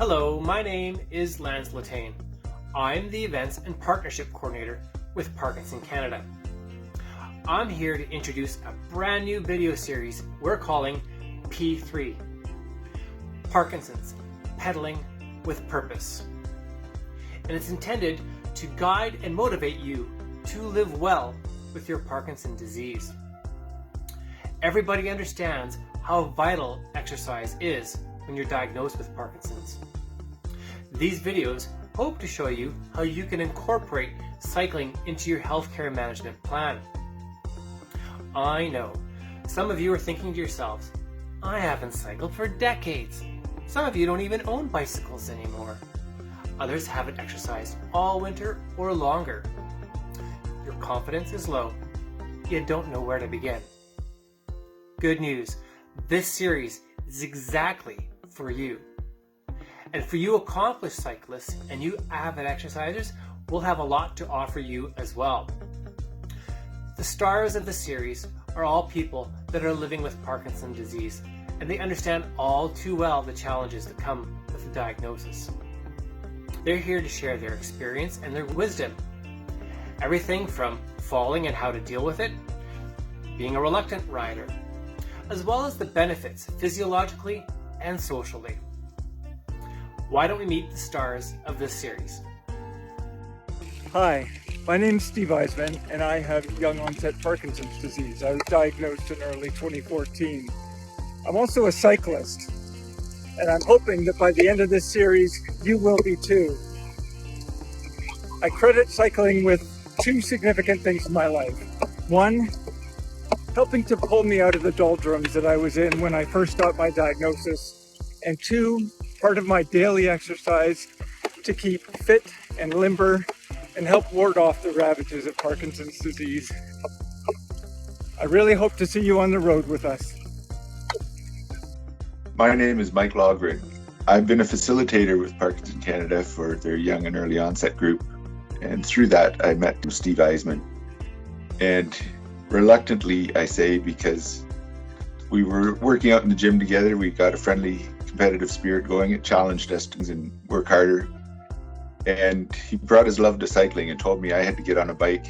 Hello, my name is Lance Latane. I'm the Events and Partnership Coordinator with Parkinson Canada. I'm here to introduce a brand new video series we're calling P3, Parkinson's, Pedaling with Purpose. And it's intended to guide and motivate you to live well with your Parkinson's disease. Everybody understands how vital exercise is when you're diagnosed with Parkinson's. These videos hope to show you how you can incorporate cycling into your healthcare management plan. I know, some of you are thinking to yourselves, I haven't cycled for decades. Some of you don't even own bicycles anymore. Others haven't exercised all winter or longer. Your confidence is low. You don't know where to begin. Good news, this series is exactly for you. And for you accomplished cyclists and you avid exercisers, we'll have a lot to offer you as well. The stars of the series are all people that are living with Parkinson's disease, and they understand all too well the challenges that come with the diagnosis. They're here to share their experience and their wisdom. Everything from falling and how to deal with it, being a reluctant rider, as well as the benefits physiologically and socially. Why don't we meet the stars of this series? Hi, my name's Steve Eisman and I have young onset Parkinson's disease. I was diagnosed in early 2014. I'm also a cyclist, and I'm hoping that by the end of this series, you will be too. I credit cycling with two significant things in my life. One, helping to pull me out of the doldrums that I was in when I first got my diagnosis. And two, part of my daily exercise to keep fit and limber and help ward off the ravages of Parkinson's disease. I really hope to see you on the road with us. My name is Mike Logren. I've been a facilitator with Parkinson Canada for their young and early onset group. And through that, I met Steve Eisman. And reluctantly, I say, because we were working out in the gym together, we got a friendly competitive spirit going. It challenged us and work harder. And he brought his love to cycling and told me I had to get on a bike.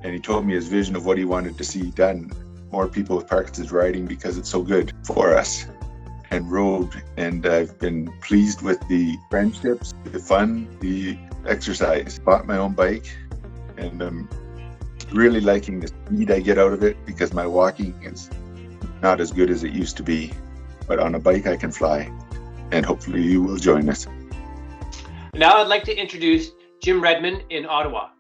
And he told me his vision of what he wanted to see done. More people with Parkinson's riding because it's so good for us. And rode, and I've been pleased with the friendships, the fun, the exercise. Bought my own bike, and I'm really liking the speed I get out of it because my walking is not as good as it used to be. But on a bike I can fly, and hopefully you will join us. Now I'd like to introduce Jim Redmond in Ottawa.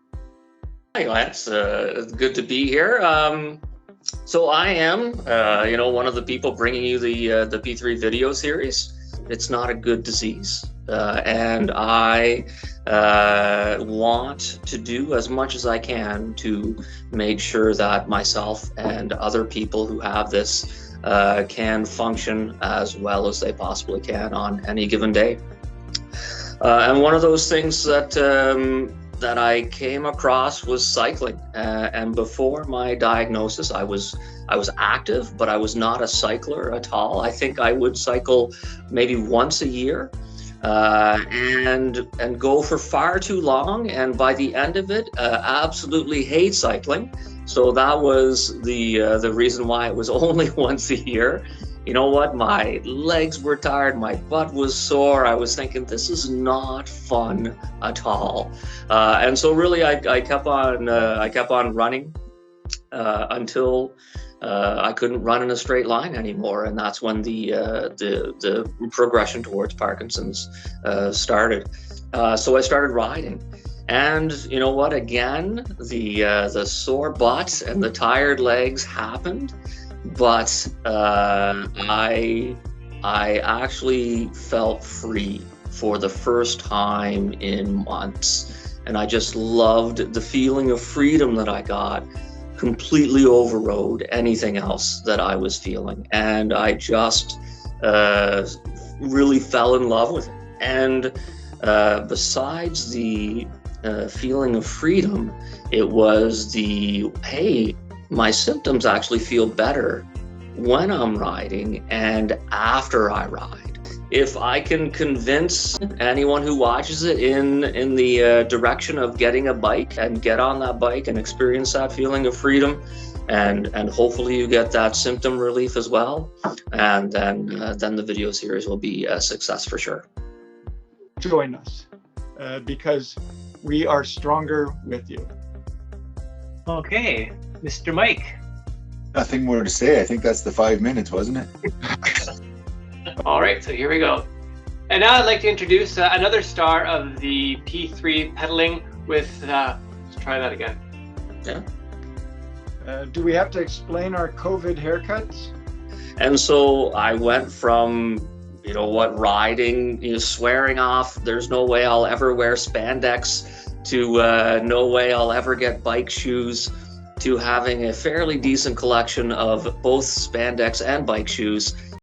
Hi, Lance. Good to be here. So I am, one of the people bringing you the P3 video series. It's not a good disease, and I want to do as much as I can to make sure that myself and other people who have this can function as well as they possibly can on any given day. And one of those things that I came across was cycling. And before my diagnosis, I was active, but I was not a cycler at all. I think I would cycle maybe once a year and go for far too long. And by the end of it, absolutely hate cycling. So that was the reason why it was only once a year. You know what? My legs were tired. My butt was sore. I was thinking, this is not fun at all. And so really, I kept on running until I couldn't run in a straight line anymore. And that's when the progression towards Parkinson's started. So I started riding. And you know what? Again, the sore butt and the tired legs happened. But I actually felt free for the first time in months, and I just loved the feeling of freedom that I got. Completely overrode anything else that I was feeling, and I just really fell in love with it. And besides the feeling of freedom, it was hey, my symptoms actually feel better when I'm riding and after I ride. if I can convince anyone who watches it in the direction of getting a bike and get on that bike and experience that feeling of freedom, and hopefully you get that symptom relief as well, and then the video series will be a success for sure. Join us because we are stronger with you. Okay, Mr. Mike. Nothing more to say. I think that's the 5 minutes, wasn't it? All right, so here we go. And now I'd like to introduce another star of the P3 pedaling with, let's try that again. Yeah. Do we have to explain our COVID haircuts? And so I went from, riding, swearing off, there's no way I'll ever wear spandex, to no way I'll ever get bike shoes, to having a fairly decent collection of both spandex and bike shoes.